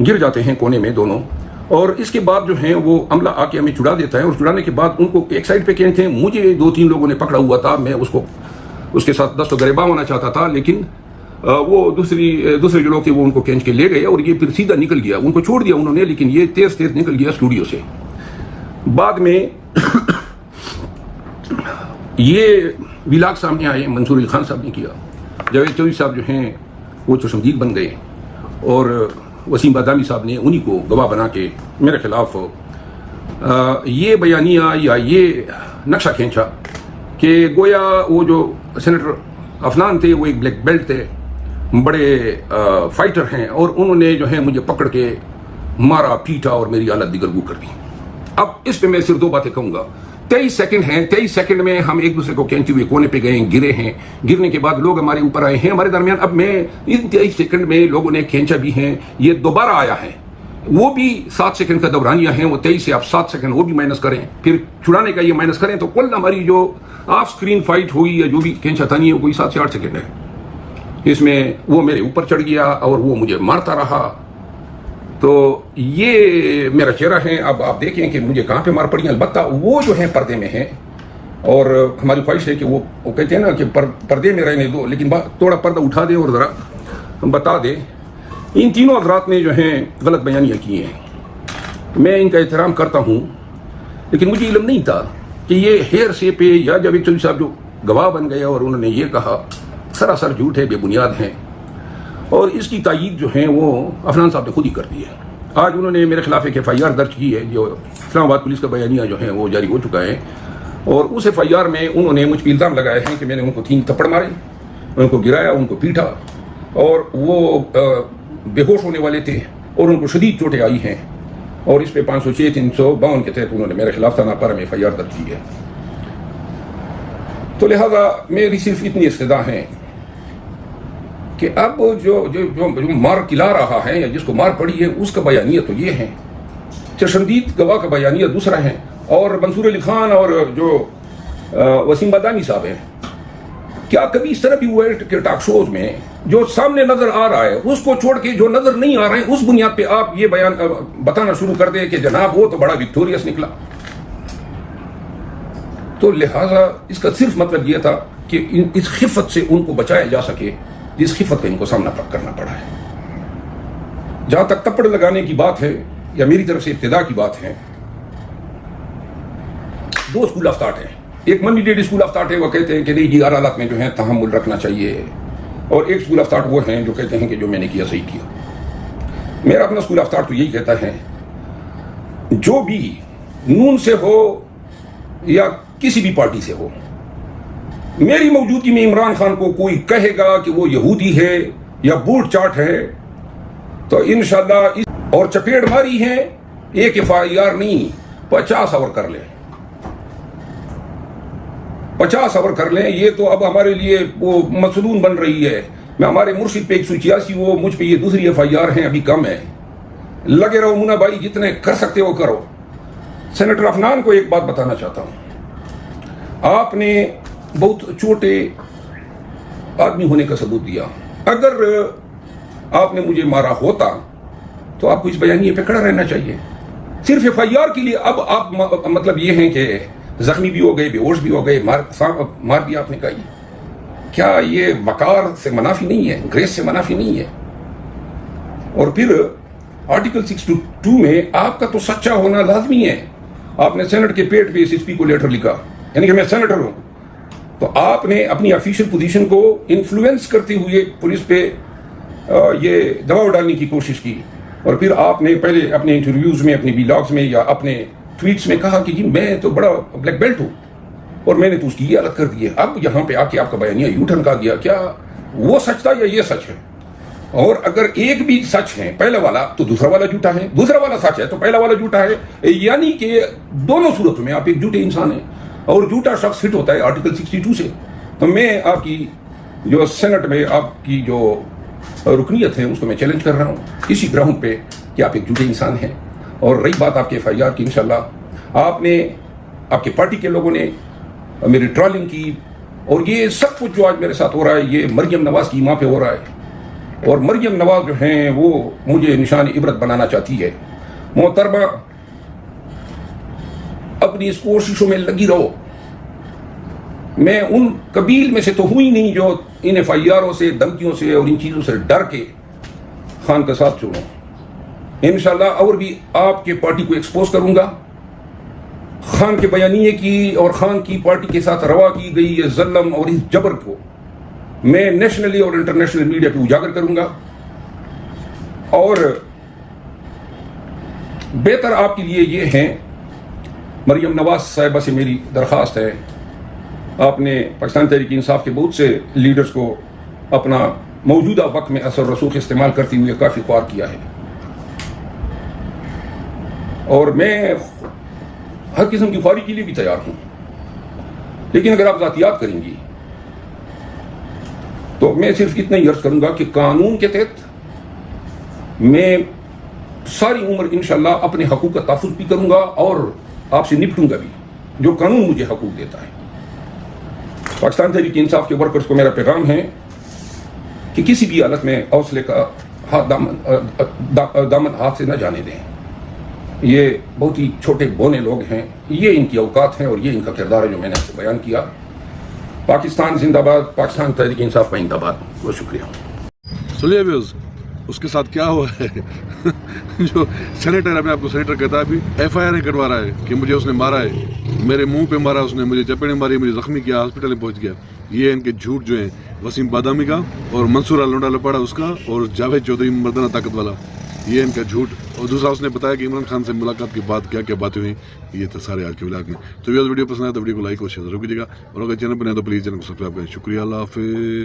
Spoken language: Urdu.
گر جاتے ہیں کونے میں دونوں، اور اس کے بعد جو ہیں وہ عملہ آ کے ہمیں چھڑا دیتا ہے، اور چھڑانے کے بعد ان کو ایک سائڈ پہ کھینچتے ہیں. مجھے 2-3 لوگوں نے پکڑا ہوا تھا، میں اس کے ساتھ دست و گریباں ہونا چاہتا تھا، لیکن وہ دوسرے جو لوگ تھے وہ ان کو کھینچ کے لے گئے، اور یہ پھر سیدھا نکل گیا. ان کو چھوڑ دیا انہوں نے، لیکن یہ تیز نکل گیا اسٹوڈیو سے. بعد میں یہ ولاگ سامنے آئے، منصور علی خان صاحب نے کیا، جاوید چودھری صاحب جو ہیں وہ چشمدید بن گئے، اور وسیم بادامی صاحب نے انہی کو گواہ بنا کے میرے خلاف یہ بیانیہ یا یہ نقشہ کھینچا کہ گویا وہ جو سینیٹر عفنان تھے وہ ایک بلیک بیلٹ تھے، بڑے فائٹر ہیں، اور انہوں نے جو ہے مجھے پکڑ کے مارا پیٹا اور میری حالت دیگرگو کر دی. اب اس پہ میں صرف 2 باتیں کہوں گا. 23 سیکنڈ ہیں، 23 سیکنڈ میں ہم ایک دوسرے کو کھینچتے ہوئے کونے پہ گئے، گرے ہیں. گرنے کے بعد لوگ ہمارے اوپر آئے ہیں ہمارے درمیان. اب میں ان 23 سیکنڈ میں لوگوں نے کھینچا بھی ہیں، یہ دوبارہ آیا ہے، وہ بھی 7 سیکنڈ کا دورانیہ ہیں. وہ 23 سے آپ 7 سیکنڈ وہ بھی مائنس کریں، پھر چھڑانے کا یہ مائنس کریں، تو کل ہماری جو آف سکرین فائٹ ہوئی یا جو بھی کھینچا تھانی ہے وہ کوئی 7 سے 8 سیکنڈ ہے. اس میں وہ میرے اوپر چڑھ گیا اور وہ مجھے مارتا رہا. تو یہ میرا چہرہ ہے. اب آپ دیکھیں کہ مجھے کہاں پہ مار پڑی. البتہ وہ جو ہیں پردے میں ہیں، اور ہماری خواہش ہے کہ وہ کہتے ہیں نا کہ پردے میں رہنے دو، لیکن تھوڑا پردہ اٹھا دیں اور ذرا بتا دیں. ان تینوں حضرات نے جو ہیں غلط بیانیاں کی ہیں. میں ان کا احترام کرتا ہوں، لیکن مجھے علم نہیں تھا کہ یہ ہیر سے پہ یا جاوید چودھری صاحب جو گواہ بن گئے اور انہوں نے یہ کہا سراسر جھوٹ ہے، بے بنیاد ہیں، اور اس کی تائید جو ہیں وہ عفنان صاحب نے خود ہی کر دی ہے. آج انہوں نے میرے خلاف ایک FIR درج کی ہے، جو اسلام آباد پولیس کا بیانیہ جو ہے وہ جاری ہو چکا ہے، اور اس FIR میں انہوں نے مجھ پہ الزام لگائے ہیں کہ میں نے ان کو 3 تھپڑ مارے، ان کو گرایا، ان کو پیٹا، اور وہ بے ہوش ہونے والے تھے اور ان کو شدید چوٹیں آئی ہیں، اور اس پہ 506 352 کے تحت انہوں نے میرے خلاف تھانہ پر میں FIR درج کی ہے. تو لہذا میری صرف اتنی استدعا ہے کہ اب جو مار کلا رہا ہے یا جس کو مار پڑی ہے اس کا بیانیہ تو یہ ہے، چشمدید گواہ کا بیانیہ دوسرا ہے، اور منصور علی خان اور جو وسیم بادامی صاحب ہیں، کیا کبھی اس طرح بھی ہوا ہے کہ ٹاک شوز میں جو سامنے نظر آ رہا ہے اس کو چھوڑ کے جو نظر نہیں آ رہے ہیں اس بنیاد پہ آپ یہ بیان بتانا شروع کر دیں کہ جناب وہ تو بڑا وکٹوریس نکلا؟ تو لہذا اس کا صرف مطلب یہ تھا کہ اس خفت سے ان کو بچایا جا سکے جس خفت کا ان کو سامنا کرنا پڑا ہے. جہاں تک تپڑ لگانے کی بات ہے یا میری طرف سے ابتدا کی بات ہے، 2 اسکول آف تھاٹ ہیں. ایک منی ڈیڈ اسکول آف تھاٹ ہے، وہ کہتے ہیں کہ نہیں جی ہر حالات میں جو ہے تحمل رکھنا چاہیے، اور ایک اسکول آف تھاٹ وہ ہیں جو کہتے ہیں کہ جو میں نے کیا صحیح کیا. میرا اپنا اسکول آف تھاٹ تو یہی کہتا ہے جو بھی نون سے ہو یا کسی بھی پارٹی سے ہو، میری موجودگی میں عمران خان کو کوئی کہے گا کہ وہ یہودی ہے یا بوٹ چاٹ ہے تو انشاءاللہ اور چپیڑ ماری ہے، ایک FIR نہیں 50 اور کر لیں، 50 اور کر لیں. یہ تو اب ہمارے لیے وہ مسلون بن رہی ہے. میں ہمارے مرشد پہ 186 وہ مجھ پہ یہ دوسری FIR ہیں، ابھی کم ہے. لگے رہو مونا بھائی، جتنے کر سکتے ہو کرو. سینیٹر عفنان کو ایک بات بتانا چاہتا ہوں، آپ نے بہت چھوٹے آدمی ہونے کا ثبوت دیا. اگر آپ نے مجھے مارا ہوتا تو آپ کو اس بیانیے پہ کھڑا رہنا چاہیے. صرف FIR کے لیے اب آپ مطلب یہ ہیں کہ زخمی بھی ہو گئے، بے ہوش بھی ہو گئے، مار بھی آپ نے کہی. کیا یہ وقار سے منافی نہیں ہے، گریس سے منافی نہیں ہے؟ اور پھر آرٹیکل 62 میں آپ کا تو سچا ہونا لازمی ہے. آپ نے سینٹ کے پیٹ پہ SSP کو لیٹر لکھا، یعنی کہ میں سینیٹر ہوں. تو آپ نے اپنی آفیشیل پوزیشن کو انفلوئنس کرتے ہوئے پولیس پہ یہ دباؤ ڈالنے کی کوشش کی. اور پھر آپ نے پہلے اپنے انٹرویوز میں، اپنے ولاگز میں یا اپنے ٹویٹس میں کہا کہ جی میں تو بڑا بلیک بیلٹ ہوں اور میں نے تو اس کی یہ حالت کر دی ہے. اب یہاں پہ آ کے آپ کا بیانیہ یوں ٹھنکا گیا. کیا وہ سچ تھا یا یہ سچ ہے؟ اور اگر ایک بھی سچ ہے پہلا والا تو دوسرا والا جھوٹا ہے، دوسرا والا سچ ہے تو پہلا والا جھوٹا ہے. یعنی کہ دونوں صورتوں میں آپ ایک جھوٹے انسان ہیں، اور جھوٹا شخص فٹ ہوتا ہے آرٹیکل 62 سے. تو میں آپ کی جو سینٹ میں آپ کی جو رکنیت ہے اس کو میں چیلنج کر رہا ہوں اسی گراؤنڈ پہ کہ آپ ایک جھوٹے انسان ہیں. اور رہی بات آپ کے FIR کی، انشاءاللہ آپ نے، آپ کے پارٹی کے لوگوں نے میری ٹرالنگ کی، اور یہ سب کچھ جو آج میرے ساتھ ہو رہا ہے یہ مریم نواز کی ماں پہ ہو رہا ہے. اور مریم نواز جو ہیں وہ مجھے نشان عبرت بنانا چاہتی ہے. محترمہ اپنی اس کوششوں میں لگی رہو. میں ان قبیل میں سے تو ہوں ہی نہیں جو ان ایف آئی آروں سے دھمکیوں سے اور ان چیزوں سے ڈر کے خان کا ساتھ چھوڑوں. انشاءاللہ اور بھی آپ کے پارٹی کو ایکسپوز کروں گا. خان کے بیانیے کی اور خان کی پارٹی کے ساتھ روا کی گئی یہ ظلم اور اس جبر کو میں نیشنلی اور انٹرنیشنل میڈیا پہ اجاگر کروں گا. اور بہتر آپ کے لیے یہ ہے، مریم نواز صاحبہ سے میری درخواست ہے، آپ نے پاکستان تحریک انصاف کے بہت سے لیڈرز کو اپنا موجودہ وقت میں اثر رسوخ استعمال کرتے ہوئے کافی خوار کیا ہے، اور میں ہر قسم کی خواری کے لیے بھی تیار ہوں. لیکن اگر آپ ذاتیات کریں گی تو میں صرف اتنا ہی عرض کروں گا کہ قانون کے تحت میں ساری عمر انشاءاللہ اپنے حقوق کا تحفظ بھی کروں گا اور آپ سے نپٹوں گا بھی جو قانون مجھے حقوق دیتا ہے. پاکستان تحریک انصاف کے ورکرز کو میرا پیغام ہے کہ کسی بھی حالت میں حوصلے کا دامن ہاتھ سے نہ جانے دیں. یہ بہت ہی چھوٹے بونے لوگ ہیں، یہ ان کی اوقات ہیں اور یہ ان کا کردار ہے جو میں نے آپ کو بیان کیا. پاکستان زندہ باد، پاکستان تحریک انصاف کا زندہ باد. بہت شکریہ. سنیے ویوز اس کے ساتھ کیا ہوا ہے جو سینیٹر، میں آپ کو سینیٹر کہتا ہے، ابھی ایف آئی آر کٹوا رہا ہے کہ مجھے اس نے مارا ہے، میرے منہ پہ مارا، اس نے مجھے چپیڑیں ماری، مجھے زخمی کیا، ہاسپٹل میں پہنچ گیا. یہ ان کے جھوٹ جو ہیں وسیم بادامی کا اور منصور لونڈا لپاڑا اس کا اور جاوید چودھری مردانہ طاقت والا، یہ ان کا جھوٹ. اور دوسرا اس نے بتایا کہ عمران خان سے ملاقات کے بعد کیا کیا باتیں ہوئیں. یہ تھا سارے آج کے ولاگ میں. تو ویڈیو پسند آیا تو ویڈیو کو لائک اور شیئر ضرور کیجیے گا، اور اگر چینل پر نہیں تو پلیز چینل کو سبسکرائب کریں. شکریہ. اللہ حافظ.